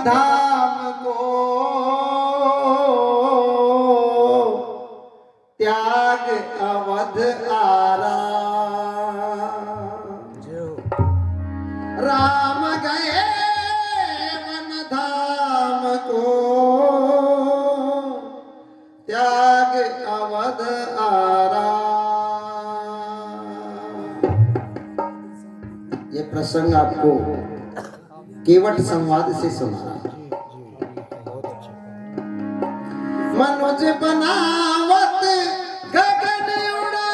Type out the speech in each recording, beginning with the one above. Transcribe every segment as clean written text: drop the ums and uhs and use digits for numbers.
धाम को त्याग अवध आरा। राम गए वन धाम को त्याग अवध आरा। ये प्रसंग आपको केवट संवाद से सुना। मनुज बनावत गगन उड़ा,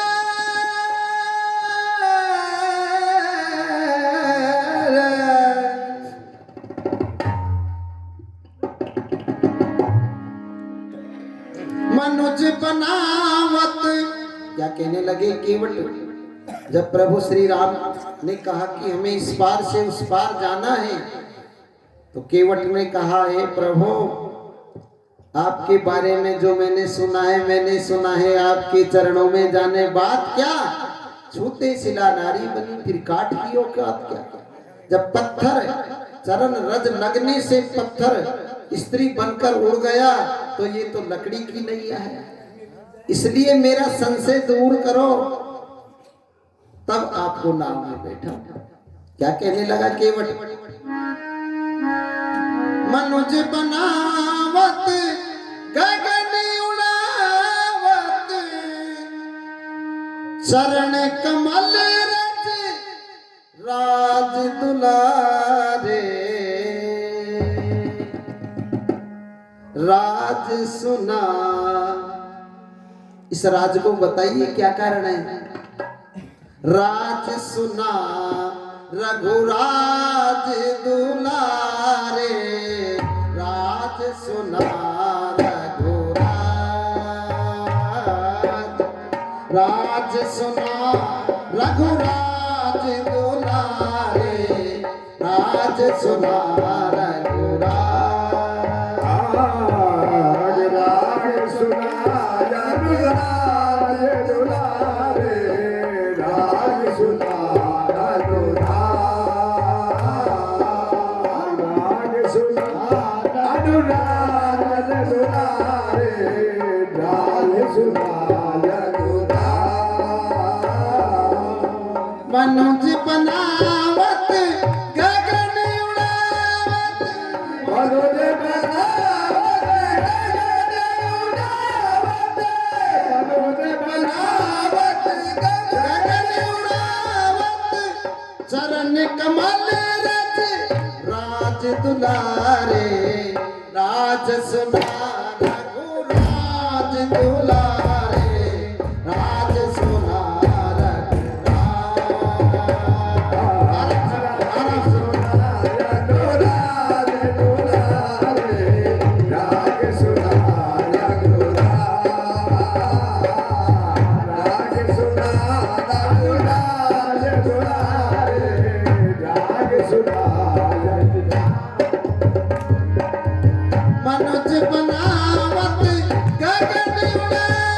मनुज बनावत। क्या कहने लगे केवट? जब प्रभु श्री राम ने कहा कि हमें इस पार से उस पार जाना है, तो केवट ने कहा, हे प्रभु, आपके बारे में जो मैंने सुना है आपके चरणों में जाने बात क्या, छूते शिला नारी बनी फिर काठ की औकात क्या। जब पत्थर चरण रज लगने से पत्थर स्त्री बनकर उड़ गया, तो ये तो लकड़ी की नैया है, इसलिए मेरा संशय दूर करो, तब आपको नाम में बैठा। क्या कहने लगा केवट? मनुज बनावत गगन उड़ावत, शरण कमल रज राज दुलारे। राज सुना, इस राज को बताइए क्या कारण है? राज सुना रघुराज दुलारे, राज सुना रघुराज, राज सुना रघुराज दुलारे, राज सुना रघुराज, राज सुना रघुराज दुलारे, राज सुना मनुज बनावत गगन उड़ावत, मनुज बनावत गगन उड़ावत, मनुज बनावत गगन उड़ावत, चरण कमल रज राज दुलारे, राज सुना रघुराज दुलारे, राज सुना मनुज बनावत गगन उड़ावत, मनुज बनावत गगन उड़ावत,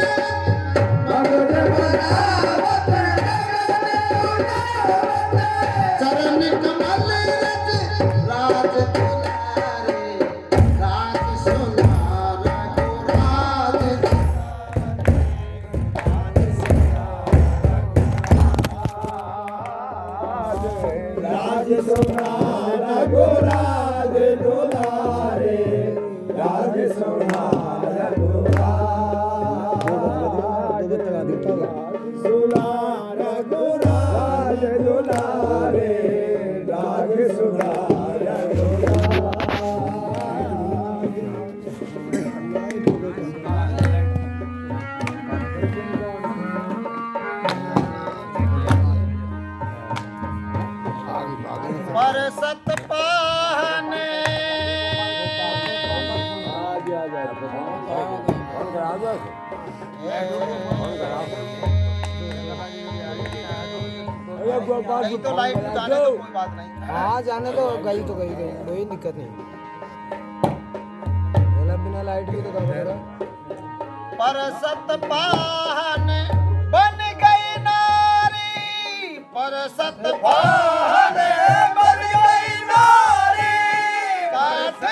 चरण कमल रज राज दुलारे, राज सुना रघुराज, राज सुना रघुराज दुलारे, राज सुना रघुराज दुलारे, राज सुना पर सतपाहने तो लाइट जाने तो कोई बात नहीं। हाँ जाने तो गई कोई दिक्कत नहीं। बिना लाइट की तो काम करो। पर सतपाहन बन गई नारी, पर सतपाहन बन गई नारी, काठ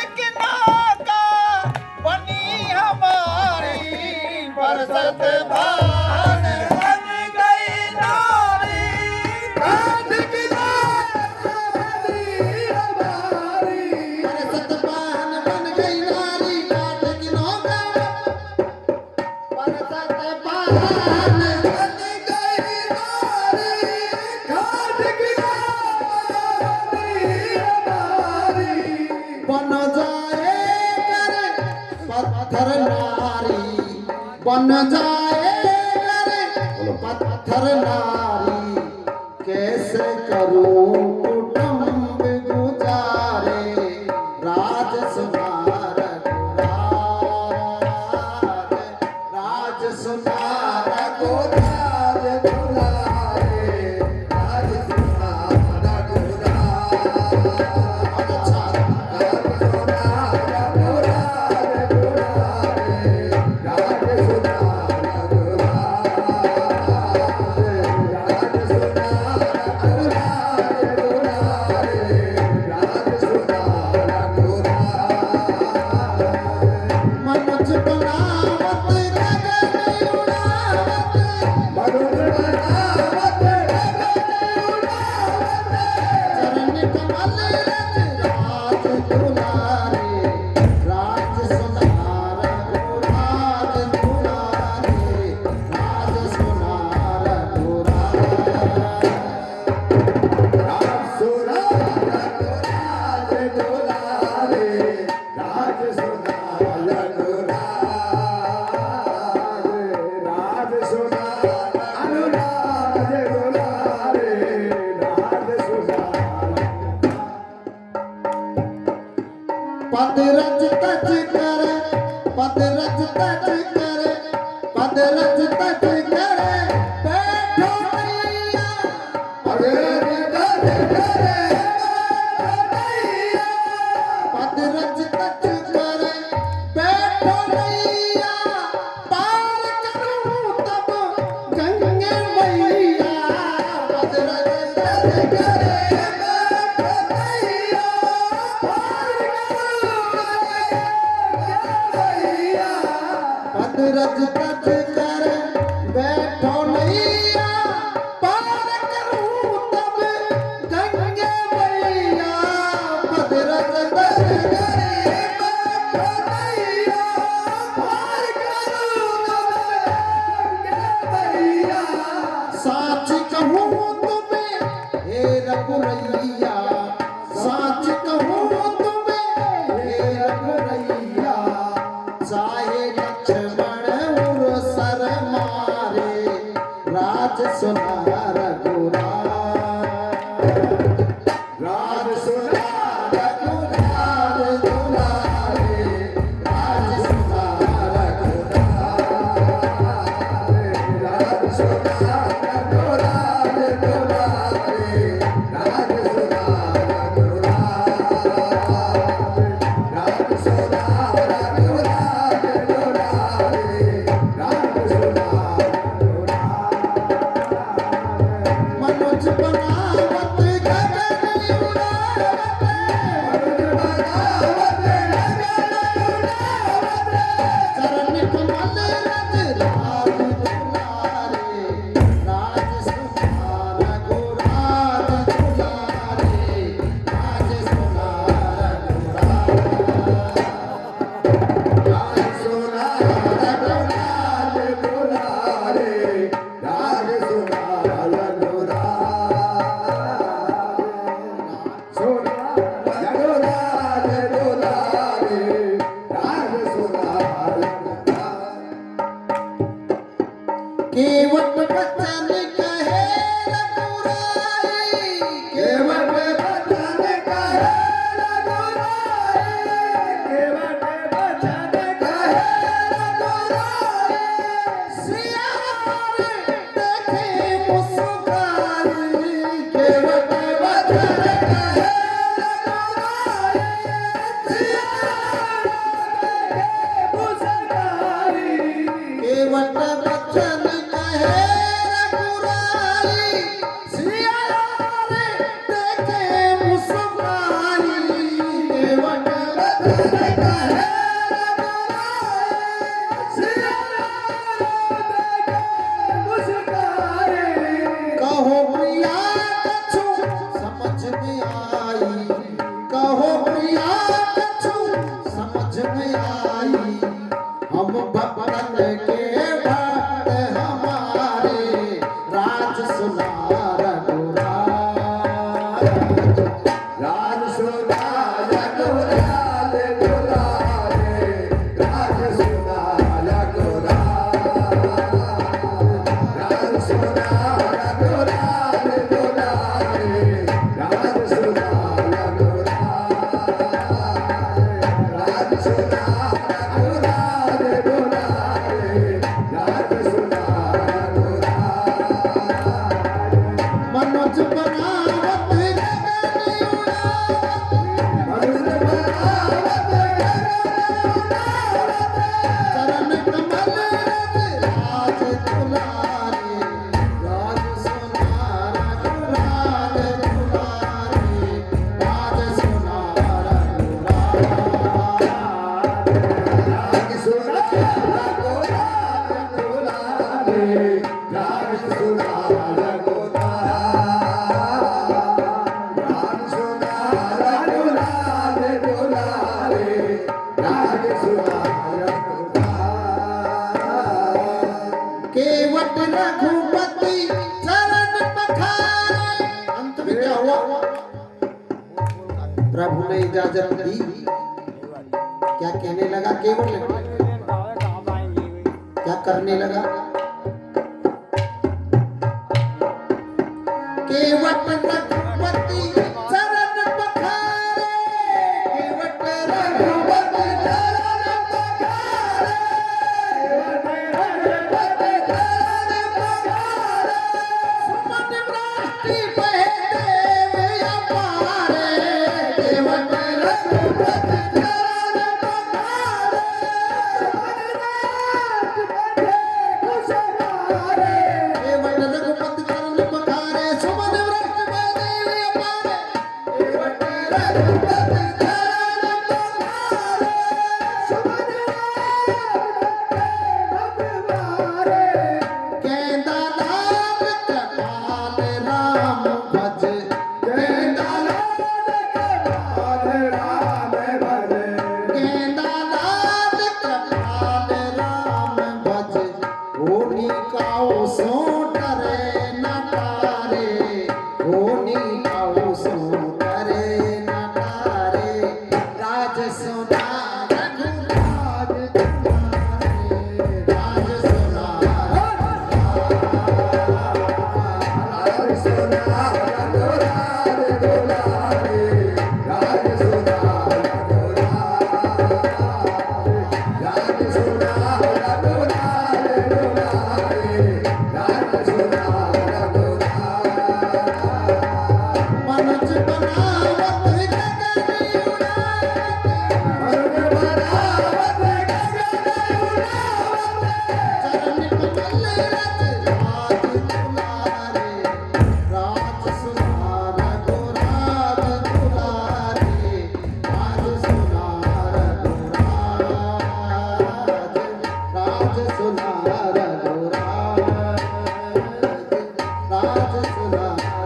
बन जाए गर पत्थर नारी, कैसे करूं कुटुंब गुजारे, राज सुनार राज सुनार गोराज दुलारे, राज सुनार मनुज बनावत गगन उड़ावत, मनुज बनावत गगन उड़ावत, चरण कमल रज राज दुलारे, राज सुनार राज दुलारे, राज सुनार दुलारे, राज सुनार राज दुलारे, राज सुनार राज सुनार अनुराज दुलारे, राज सुनार पद रज तज कर, पद रज तज कर, पद रज तज कर, बैठो मैया, पद रज तज कर, पद रज तज कर, बैठो मैया, पार करूं तब गंगे मैया, पद रज तज कर, बैठो मैया, पार करूं मैया, पद रज तज कर, बैठो मैया, पार करूं तब गंगे मैया, पद रज तज कर, बैठो मैया, पार करूं तब गंगे मैया, साच कहूं तुम्हें हे रघुरैया, साच कहूं तुम्हें हे रघुरैया, चाहे लक्ष्मण उर सर मारे, राज सुनार राज सुनार दुलारे, राज सुनार राज सुनार दुलारे, राज सुनार राज सुनार राज सुनार मनुज बनावत गगन उड़ावत, मनुज बनावत गगन उड़ावत, चरण कमल रज राज दुलारे, राज सुनार गोराज दुलारे, राज सुनार राज सुनार गोराज दुलारे, राज सुनार केवट बचन कहे रघुराई, केवट बचन कहे रघुराई, केवट बचन कहे रघुराई, सिया देखे मुस्काई, केवट बचन कहे रघुराई, सिया देखे मुस्काई, केवट बचन कहे रघुराई, सिया मनोज बनावत गगन उड़ावत, चरण कमल रज राज दुलारे, राज सुनार दुलारे दुलारे, राज सुनार केवट रघुपति चरण पखारे। अंत में क्या हुआ? प्रभु ने इजाजत दी। क्या कहने लगा? केवट क्या करने लगा? केवट रघुपति चरण पखारे, केवट रघुपति चरण पखारे, सुमन वृष्टि बहे देव अपारे, केवट रघुपति चरण पखारे, केवट रघुपति चरण पखारे, सुमन वृष्टि बहे देव अपारे, केवट रघुपति चरण पखारे, सुमन गेंदा लाल कृपाल राम भज, गेंदा लाल कृपाल राम भज, गेंदा लाल कृपाल राम भज, होनी काऊ सो डरे न तारे, होनी काऊ सो डरे न तारे, राज सुना रघुराज तुम्हारे, राज सुना मनोज बनावत गगन उड़ावत, चरण कमल रज राज दुलारे, राज सुनार दुराज दुलारे, राज सुनार दुराज, राज सुनार दुराज, राज सुनार